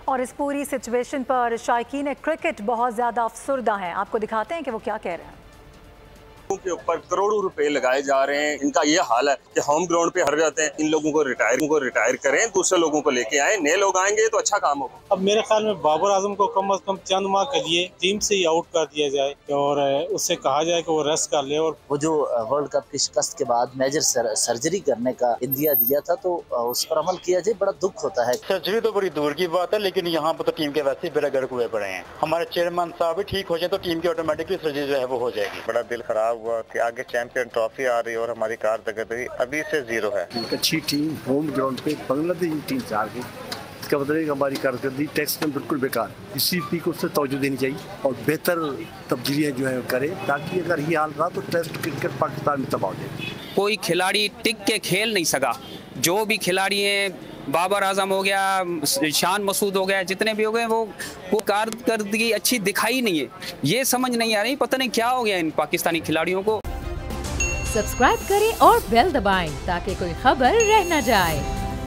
और इस पूरी सिचुएशन पर शायकीन क्रिकेट बहुत ज़्यादा अफसुर्दा हैं। आपको दिखाते हैं कि वो क्या कह रहे हैं। के ऊपर करोड़ों रुपए लगाए जा रहे हैं। इनका ये हाल है कि होम ग्राउंड पे हार जाते हैं। इन लोगों को रिटायर करें, दूसरे लोगों को लेके आए, नए लोग आएंगे तो अच्छा काम होगा। अब मेरे ख्याल में बाबर आजम को कम से कम चंद माह के लिए टीम से ही आउट कर दिया जाए और उससे कहा जाए कि वो रेस्ट कर ले। और वो जो वर्ल्ड कप की शिकस्त के बाद मेजर सर्जरी करने का इंदिया दिया था तो उस पर अमल किया जाए। बड़ा दुख होता है। सर्जरी तो बड़ी दूर की बात है, लेकिन यहाँ पर तो टीम के वैसे बेड़े हुए पड़े हैं। हमारे चेयरमैन साहब भी ठीक हो जाए तो टीम की ऑटोमेटिकली सर्जरी जो है वो हो जाएगी। बड़ा दिल खराब हुआ कि आगे चैंपियन ट्रॉफी आ रही है और हमारी कारकर्दगी अभी से जीरो है। अच्छी टीम होम ग्राउंड पे बांग्लादेश टीम से आ गई, इसका मतलब है कि हमारी कारकर्दगी टेस्ट में बिल्कुल बेकार। इसी पी को उससे तवज्जो देनी चाहिए और बेहतर तब्दीलियां जो है करे, ताकि अगर ये हाल रहा तो टेस्ट क्रिकेट पाकिस्तान में तबाह हो जाए। कोई खिलाड़ी टिक के खेल नहीं सका। जो भी खिलाड़ी हैं, बाबर आजम हो गया, शान मसूद हो गया, जितने भी हो गए वो कारकर्दगी अच्छी दिखाई नहीं है। ये समझ नहीं आ रही, पता नहीं क्या हो गया इन पाकिस्तानी खिलाड़ियों को। सब्सक्राइब करें और बेल दबाएं ताकि कोई खबर रह न जाए।